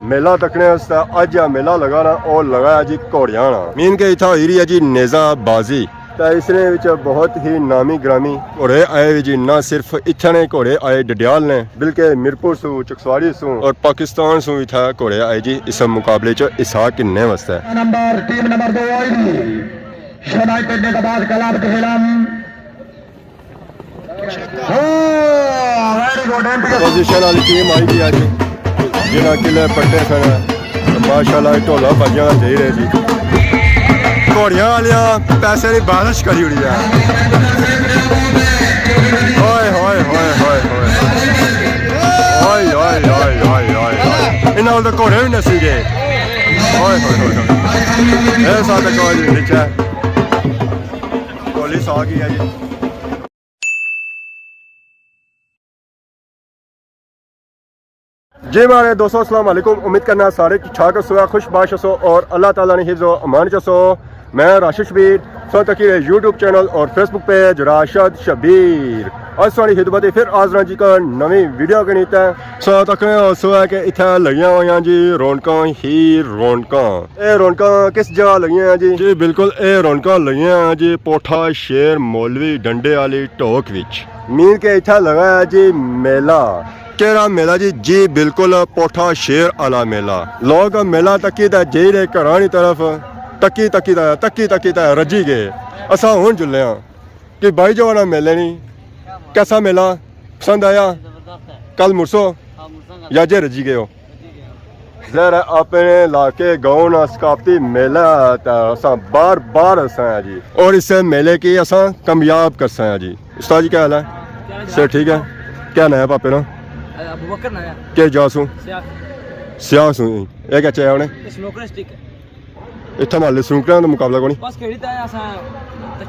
मेला तकने अज मेला लगाना और लगाया जी घोड़ियां मीन के इतना हुई रही है जी नेजाबाजी तो इसने बहुत ही नामी ग्रामी घोड़े आए जी। ना सिर्फ इतने घोड़े आए डडियाल ने बल्कि मीरपुर सू चकसवाड़ी सू और पाकिस्तान सू इतना घोड़े आए जी। इस मुकाबले च हिस्सा किन्ने वास्ते टीम नंबर 2 पोजीशन वाली टीम आई जी अज जिन्हें किले पट्टे फिर माशाल्लाह ढोला बाजियां दे रहे जी। घोड़ियां वालियां पैसे की बारिश करी उड़ी है। ओए होए होए होए होए ओए ओए ओए ओए इन्हों तो घोड़े भी नसी गए। ओए होए होए ये साथ नीचे पुलिस आ गई है जी। जी मारे दोस्तों अस्सलाम वालेकुम। उम्मीद करना सारे ठीक हो खुशबाश हो और अल्लाह ताला ने हिफ्ज़ व अमान चसो। मैं राशिद शबीर सो तकी यूट्यूब चैनल और फेसबुक पेज राशिद शबीर आज सारी खिदमत फिर आजरा जी का नवी वीडियो गणित है। सो तक सो है कि इतना लगिया हुई जी रौनक ही रौनक। ये रौनक किस जगह लगी हैं जी बिल्कुल ये रौनक लगी हैं जी पोठा शेर मौलवी डंडे वाली ढोक विच मीन के इतना लगा है जी मेला। केड़ा मेला जी बिल्कुल पोठा शेर आला मेला। लोग मेला तकी जे रे घरां दी तरफ तकी रजी गए। असा हुण जुले कि भाई जवाना मेले नहीं कैसा मेला पसंद आया कल मुरसो या जे रजी गए हो जर अपने इलाके गाँव ना सकाफती मेला असा बार बार असा है जी और इस मेले की असा कामयाब कर सा जी। उस्ताद जी क्या हाल है सर ठीक है क्या नाम है पापे ना के जासू सियाह सू ये क्या चाहिए उन्हें इतना माले स्नूकरां दा मुकाबला कोनी बस खेड़ी ता असा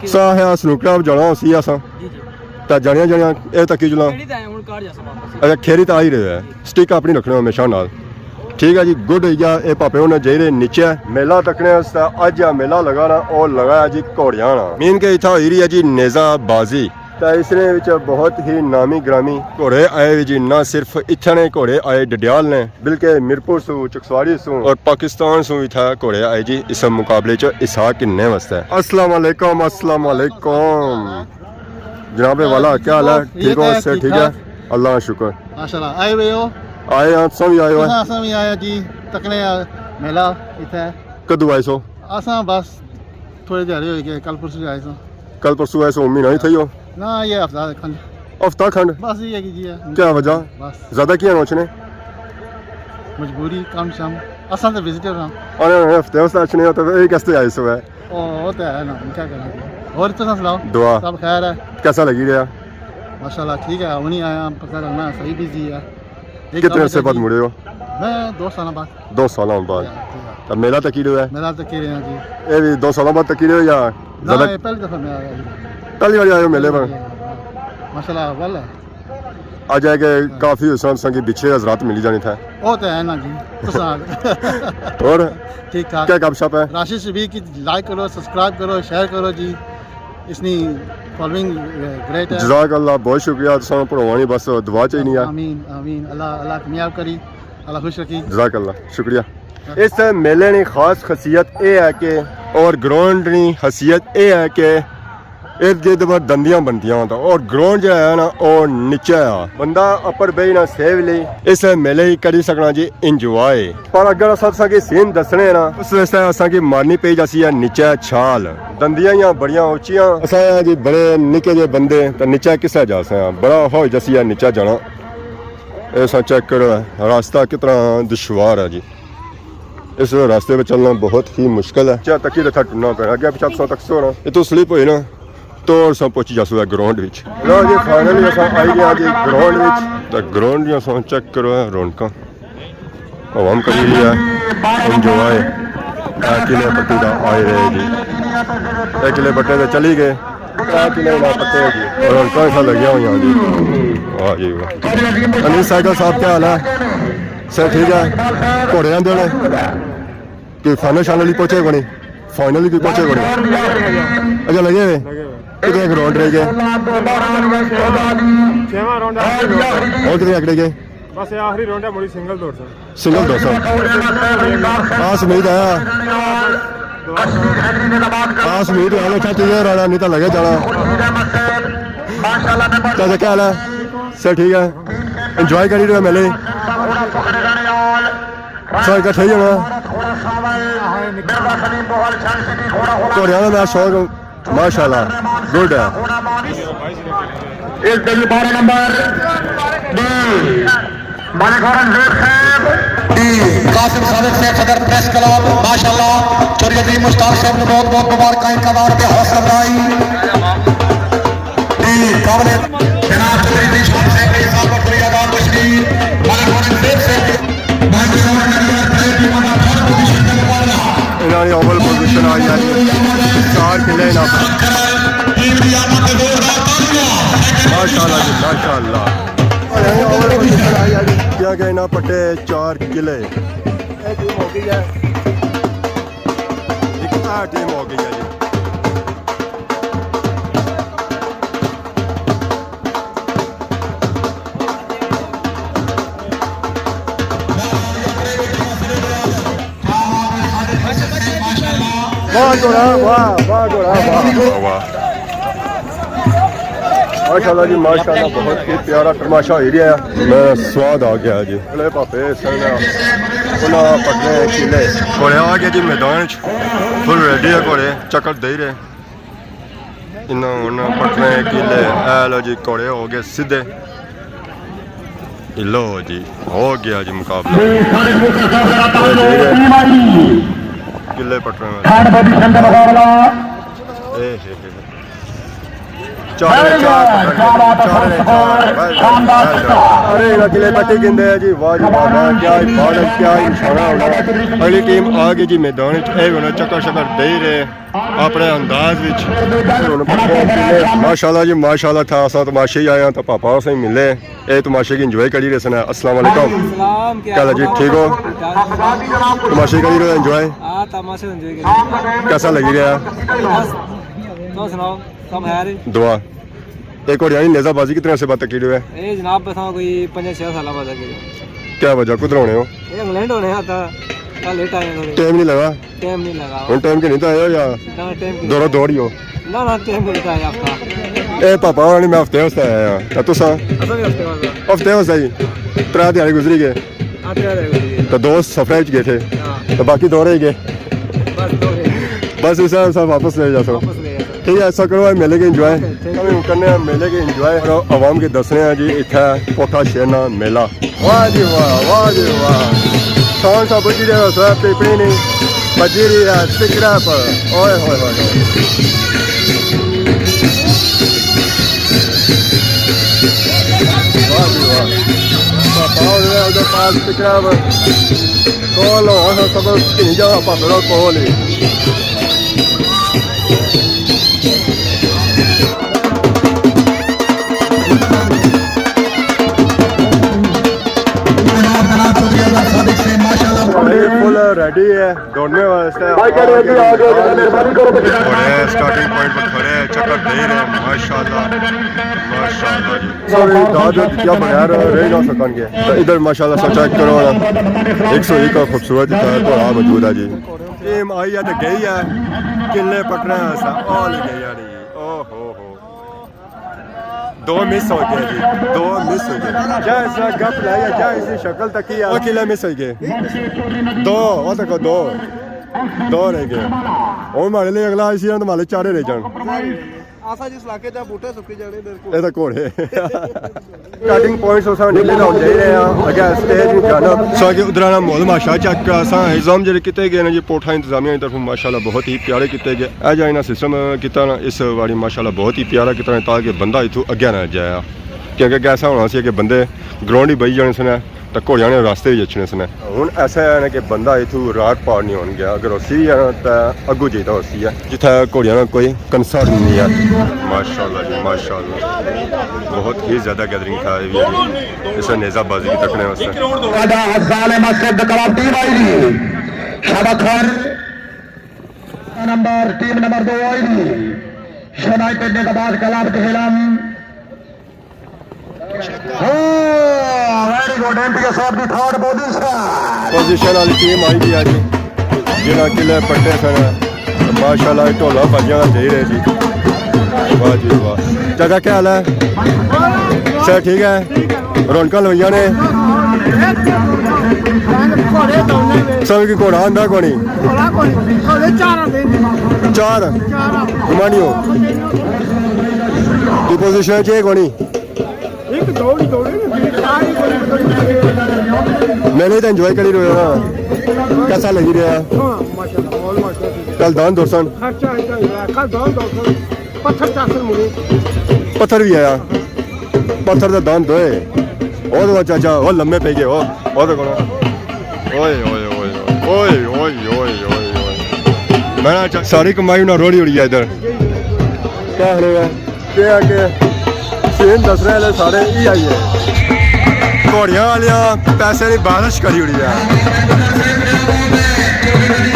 सा है स्नूकरां जाना सी असा ता जानिया जानिया ए तकी जुला खेड़ी ता हुन कार जासा वापस अच्छा खेड़ी ता आई रहे है स्टिक अपनी रखना हमेशा नाल ठीक है जी गुड या ए पापे उन्हें जेरे नीचे मेला तकने अज मेला लगाना और लगाया जी घोड़ियां मीन के इतना हुई रही है जी नेजाबाजी तो इसने बहुत ही नामी ग्रामी घोड़े आए जी। ना सिर्फ इतने घोड़े आए डडियाल ने बल्कि मीरपुर सू चकसवाड़ी सू और पाकिस्तान सू इतना घोड़े आए जी। इस मुकाबले च हिस्सा किन्ने वास्ते। अस्सलाम वालेकुम अस्सलाम वालेकुम जनाबे वाला क्या हाल है ठीक हो सर ठीक है अल्लाह का शुक्र माशाल्लाह आए हुए हो आए आप सब आए हो असां भी आया जी तकने मेला इथे कदू आए सो असां बस थोड़ी देर हो गई कल परसों आए सो कल परसों आए सो महीना ही थी हो ना ये हफ्ता खंड बस ये की जी क्या वजह बस ज्यादा क्या नोचने मजबूरी काम शाम असां तो विजिटर हां अरे हफ्ते वास्ते अच्छे नहीं होता तो एक कैसे आए सो है ओ होता है ना क्या करना और तो सुनाओ दुआ सब खैर है कैसा लगी रहा माशाल्लाह ठीक है उन्हीं आया पता लगना सही बिजी है कितने अरसे बाद मुड़े हो मैं 2 साल बाद 2 साल बाद तो मेला तक रहा है मेला तक रहे हैं जी ये भी 2 साल बाद तक रहे या ना पहली दफा मैं आया जी पहली बार आए हो मेले पर माशाल्लाह वाल है आज है कि काफी हुसन संगी बिछड़े हजरात मिली जानी था वो तो है ना जी और ठीक ठाक क्या गपशप है राशिद शबीर की लाइक करो सब्सक्राइब करो शेयर करो जी इसनी फॉलोइंग ग्रेट है जज़ाकल्लाह बहुत शुक्रिया तुम पढ़वानी बस दुआ चाहिए है आमीन आमीन अल्लाह अल्लाह कामयाब करी अल्लाह खुश रखी जज़ाकल्लाह शुक्रिया। इस मेले की खास खसीयत ये है कि और ग्राउंड की हसीयत ये है कि इर्द गिर्द पर दंदियां बनदियां होता और ग्राउंड जो है ना और नीचे आ बंदा अपर बही ना सेव ली इस मेले ही करी सकना जी इंजॉय। पर अगर असा की सीन दसने ना उस वैसे असा की मारनी पई जासी है नीचे छाल दंदियां या बड़िया उचियां असा जी बड़े निके जे बंदे तो नीचे किसा जा सा बड़ा हो जसी है नीचे जाना ऐसा चेक करो रास्ता कितना दुश्वार है जी। इस रास्ते पे चलना बहुत ही मुश्किल है चाहे तकी रखा टुरना पैना अगे पिछा तुसा तक सो ना ये तो स्लिप हुई ना तो सब पहुंची जा सकता ग्राउंड विच लो जी फाइनली अस आई गया जी ग्राउंड विच तो ग्राउंड दी अस चेक करो रौनक हवाम करी रही है इंजॉय किले पट्टी का आए रहे जी एक किले पट्टे से चली गए किले पट्टे जी रौनक ऐसा लगिया हुई जी वाह जी वाह। अनिल साइकिल साहब क्या हाल है सर ठीक है घोड़े आंदे ने कि फाइनल शाइनल पहुंचे कोनी फाइनल भी पहुंचे कोनी अच्छा लगे हुए कितने ग्राउंड रह गए और कितने अगड़े गए बस ये आखिरी राउंड है मुड़ी सिंगल 200 सिंगल 200 आस उम्मीद है आस उम्मीद है अच्छा ठीक है राणा नहीं तो लगे जाना चाचा क्या हाल है सर ठीक है इंजॉय करी रहे मेले सब इकट्ठे ही होना घोड़िया का मैच शौक माशाल्लाह गुड है इस दिन 12 नंबर कासिम सादिक से सदर प्रेस क्लब माशाल्लाह चौधरी मुश्ताक साहब ने बहुत बहुत मुबारक इनका दार पे हौसला अफजाई काबिल जनाब चौधरी शाह से कई साल पर पूरी आबाद तशरीफ मालिक और देव से इन्होंने ओवल पोजीशन आई है 4 किले ना माशाल्लाह जी माशाल्लाह ओवल पोजीशन आई है क्या गए ना पट्टे 4 किले टीम हो गई है एक टीम हो गई है जी वाह जोड़ा वाह वाह जोड़ा वाह वाह माशाल्लाह जी माशाल्लाह बहुत ही प्यारा तमाशा हो रहा है मैं स्वाद आ गया जी अगले पापे सना उन्हें पटने किले घोड़े आ गए जी मैदान फुल रेडी है घोड़े चक्कर दे रहे इन्होंने पटने किले ए लो जी घोड़े हो गए सीधे लो जी हो गया जी मुकाबला किले पटने में अरे किले पट्टी गिनते हैं जी वाह जी वाह क्या इबादत क्या निशाना होगा अगली टीम आ गई जी मैदान चक्कर शक्कर दे रहे अपने अंदाज माशाल्लाह जी माशाल्लाह था असा तमाशे ही आया तो पापा से मिले ये तमाशे की इंजॉय करी रहे सना अस्सलाम वालेकुम क्या जी ठीक हो तमाशे करी रहे इंजॉय कैसा लगी रहा दुआ एक और यानी नेजाबाजी कितने से बात की है ए जनाब बस कोई 5-6 साल बाद क्या वजह कुछ होने हो ये इंग्लैंड होने आता लेट आए थोड़े टाइम नहीं लगा हम टाइम के नहीं तो आए हो या दौड़ा दौड़ी हो ना टाइम के नहीं आया आपका ए पापा वाली मैं हफ्ते वास्ते आया तो तुसा हफ्ते वास्ते ही 3 दिहाड़ी गुजरी गए तो 2 सफर गए थे तो बाकी 2 रह गए बस इस सब वापस ले जा सको ठीक है ऐसा करो मेले के इंजॉय करने मेले के इंजॉय करो आवाम के दसने जी इतना कोठा शेरना मेला वाह जी वाह जी वाह कौन सा बुझी रहे हो सब पिपड़ी नहीं बजी रही है टिकरा पर ओए होए होए वाह जी वाह उधर पास टिकरा पर कॉल हो सब नहीं जाओ पापड़ो कॉल ही फुल रेडी है दौड़ने वास्ते स्टार्टिंग पॉइंट पर खड़े हैं चक्कर दे रहे हैं माशाल्लाह माशाल्लाह जी सॉरी दादा क्या बगैर रह ना सकेंगे तो इधर माशाल्लाह सब चेक करो 101 का खूबसूरत घोड़ा मौजूद है जी टीम आई है तो गई है किले पटना ऐसा ऑल गई है ओहो 2 मिस हो गए जी 2 मिस हो गए जैसा गप लाया जैसी शक्ल तक ही किले मिस हो गए 2 वो तक 2 रह गए और हमारे लिए अगला इसी तो हमारे 4 रह जान आसा जिस इलाके दा बूटे सुक्के जाने ਇਹ ਤਾਂ ਘੋੜੇ ਸਟਾਰਟਿੰਗ ਪੁਆਇੰਟਸ ਉਸਾਂ ਨੀਲੇ ਲਾਉਣ ਜਾ ਰਹੇ ਆ ਅੱਗੇ ਸਟੇਜ ਨੂੰ ਜਾਣਾ ਸੋ ਕਿ ਉਧਰਾਂ ਦਾ ਮੌਲ ਮਾਸ਼ਾ ਚੱਕ ਅਸਾਂ ਇੰਤਜ਼ਾਮ ਜਿਹੜੇ ਕੀਤੇ ਗਏ ਨੇ ਜੀ ਪੋਠਾ ਇੰਤਜ਼ਾਮੀਆਂ ਦੀ ਤਰਫੋਂ ਮਾਸ਼ਾਅੱਲਾ ਬਹੁਤ ਹੀ ਪਿਆਰੇ ਕੀਤੇ ਗਏ ਇਹ ਜਾਂ ਇਹਨਾਂ ਸਿਸਟਮ ਕੀਤਾ ਨਾ ਇਸ ਵਾਰੀ ਮਾਸ਼ਾਅੱਲਾ ਬਹੁਤ ਹੀ ਪਿਆਰਾ ਕੀਤਾ ਤਾਂ ਕਿ ਬੰਦਾ ਇਥੋਂ ਅੱਗੇ ਨਾ ਜਾਇਆ ਕਿਉਂਕਿ ਐਸਾ ਹੋਣਾ ਸੀ ਕਿ ਬੰਦੇ ਗਰਾਊਂਡ ਹੀ ਬਈ ਜਾਣੇ ਸਨ ਤਾਂ ਘੋੜਿਆਂ ਨੇ ਰਸਤੇ ਵਿੱਚ ਅੱਛਣੇ ਸਨ ਹੁਣ ਐਸਾ ਹੈ ਕਿ ਬੰਦਾ ਇਥੋਂ ਰਾਤ ਪਾਰ ਨਹੀਂ ਹੋਣ ਗਿਆ ਅਗਰ ਉਸੀ ਹੈ ਤਾਂ ਅੱਗੂ ਜੀਤਾ ਉਸੀ ਹੈ ਜਿੱਥੇ ਘੋੜਿਆਂ ਦਾ ਕੋਈ ਕੰਸਰਨ ਨਹੀਂ ਹੈ माशाल्लाह जी माशाल्लाह बहुत ही ज़्यादा गैदरिंग था ये इसे नेज़ाबाजी की तकने वास्ते टीम नंबर 2 आईडी यूनाइटेड ने बाद कलाम के हिलम वेरी गुड एमपीएस साहब की थर्ड पोजीशन पोजीशन वाली टीम आई भी आज जिन्हें किले पट्टे सन माशाल्लाह ढोला भजिया दे रहे जी वाह जी वाह चाचा क्या हाल है सर ठीक है रौनक लोइया ने सब की घोड़ा आंदा कोनी चार घुमानियो की पोजीशन च कोनी मैंने तो एंजॉय करी रहा ना कैसा लगी रहा कल दान दोस्तन पत्थर भी आया पत्थर का दान दोए और चाचा वो लम्बे पे गए वो देखो ओए ओए ओए ओए ओए ओए ओए मैं सारी कमाई ना रोड़ी उड़ी है इधर क्या हाल है के सेम दस रहे हैं सारे ही आई है घोड़ियां वालियां पैसे की बारिश करी उड़ी है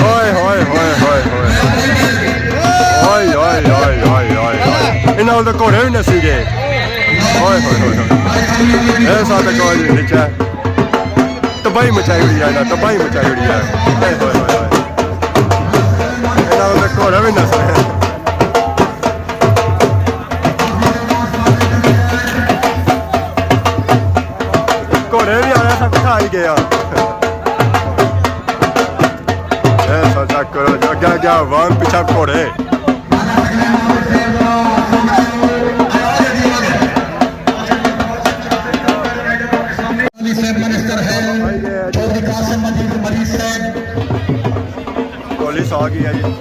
ओए होए होए होए होए ओए ओए ओए ओए ओए इन्हों तो घोड़े भी नसी गए ओए होए होए ये साथ कोई नीचे तबाही मचाई उड़ी है ना तबाही मचाई उड़ी है ओए होए होए इन्हों तो घोड़े भी नस रहे हैं घोड़े भी आया सब खा ही गया ऐसा चेक करो अगे अगे आवाम पीछा घोड़े पुलिस आ गई है जी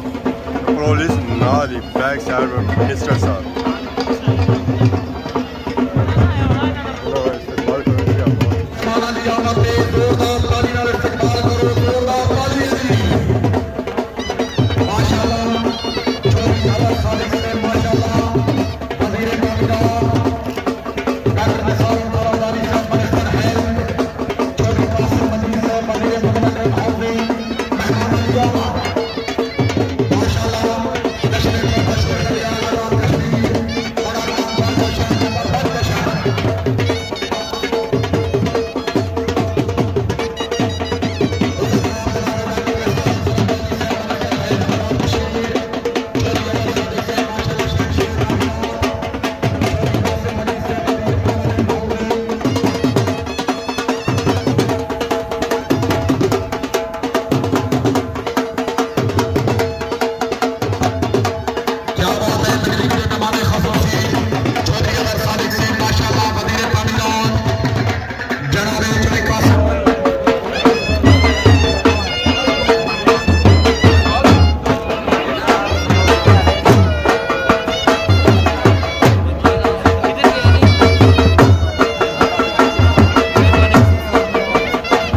पुलिस ना दी बैक साइड में मिनिस्टर साहब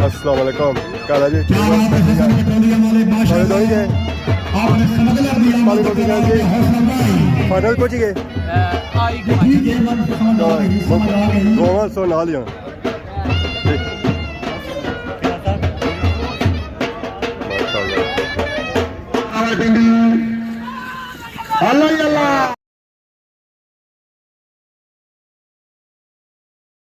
अस्सलामुअलैकुम काला जी फाइनल पहुंच गए गोवा सो ना लिया माशाल्लाह